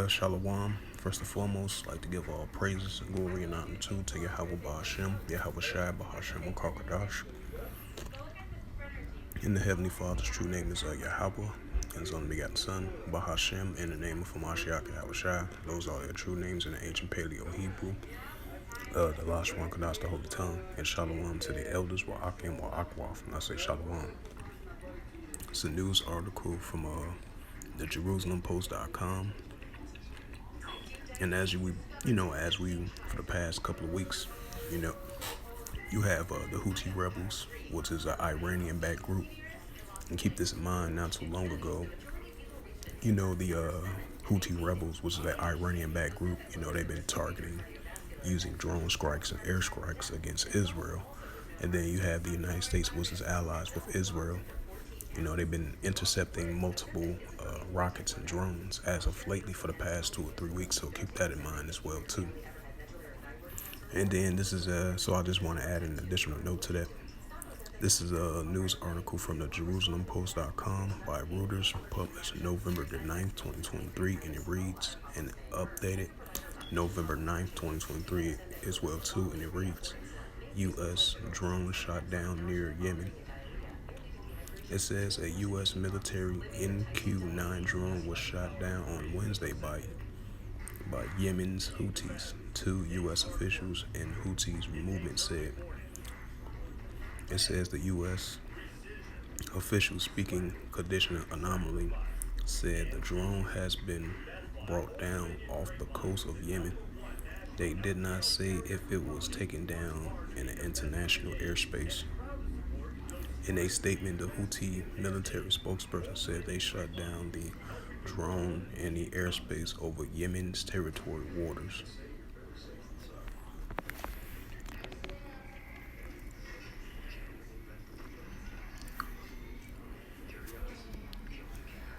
Shalom. First and foremost, I'd like to give all praises and glory and honor to Yahweh Ba'ashem, Yahweh Shai, Bahashem, Karkadash. In the Heavenly Father's true name is Yahweh, and His only begotten Son, Bahashem, in the name of Hamashiach, Yahweh Shai. Those are their true names in the ancient Paleo Hebrew. The Lashwan Kadash, the Holy Tongue, and Shalom to the elders, Wa'akim, Wa'akwaf, and I say Shalom. It's a news article from the JerusalemPost.com. And as we for the past couple of weeks, you have the Houthi rebels, which is an Iranian-backed group. And keep this in mind, not too long ago, the Houthi rebels, which is an Iranian-backed group, they've been targeting, using drone strikes and air strikes against Israel. And then you have the United States, which is allies with Israel. They've been intercepting multiple rockets and drones as of lately for the past 2 or 3 weeks, so keep that in mind as well too. And then this is so I just want to add an additional note to that. This is a news article from the JerusalemPost.com by Reuters, published November the 9th, 2023, and it reads, and updated November 9th, 2023 as well too, and it reads, U.S. drone shot down near Yemen. It says a U.S. military MQ-9 drone was shot down on Wednesday by Yemen's Houthis, 2 U.S. officials and Houthis movement said. It says the U.S. official speaking condition anomaly said the drone has been brought down off the coast of Yemen. They did not say if it was taken down in an international airspace. In a statement, the Houthi military spokesperson said they shot down the drone in the airspace over Yemen's territorial waters.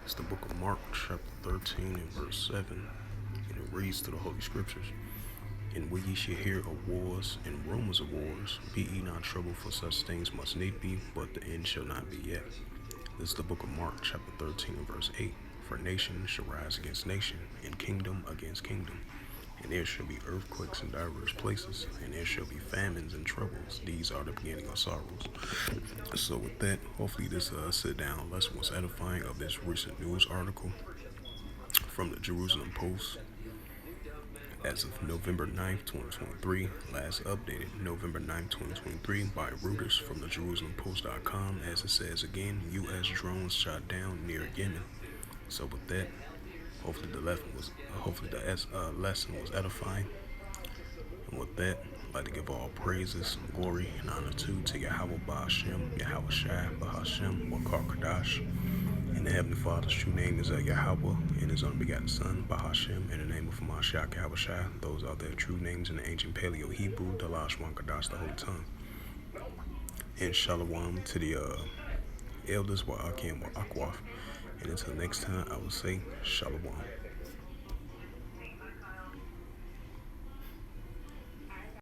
It's the book of Mark, chapter 13 and verse 7, and it reads to the Holy Scriptures. And when ye shall hear of wars and rumors of wars, be ye not troubled, for such things must need be, but the end shall not be yet. This is the book of Mark, chapter 13 and verse 8. For nation shall rise against nation, and kingdom against kingdom. And there shall be earthquakes in diverse places, and there shall be famines and troubles. These are the beginning of sorrows. So with that, hopefully this sit-down lesson was edifying of this recent news article from the Jerusalem Post. As of November 9th, 2023, last updated November 9th, 2023 by Reuters from the JerusalemPost.com. As it says again, U.S. drones shot down near Yemen. So with that, hopefully the lesson was edifying. And with that, I'd like to give all praises, glory, and honor to Yahweh Ba'ashem, Yahweh Shai, Bahashem, Karkadash. And the Heavenly Father's true name is Yahweh, and His only begotten Son, Bahashem, in the name of Hamashiach, Yahweh Shai. Those are their true names in the ancient Paleo Hebrew, the Lashwan Kadash, the Holy Tongue. And Shalom to the elders, Wa'akim, Wa'akwaf. And until next time, I will say Shalom.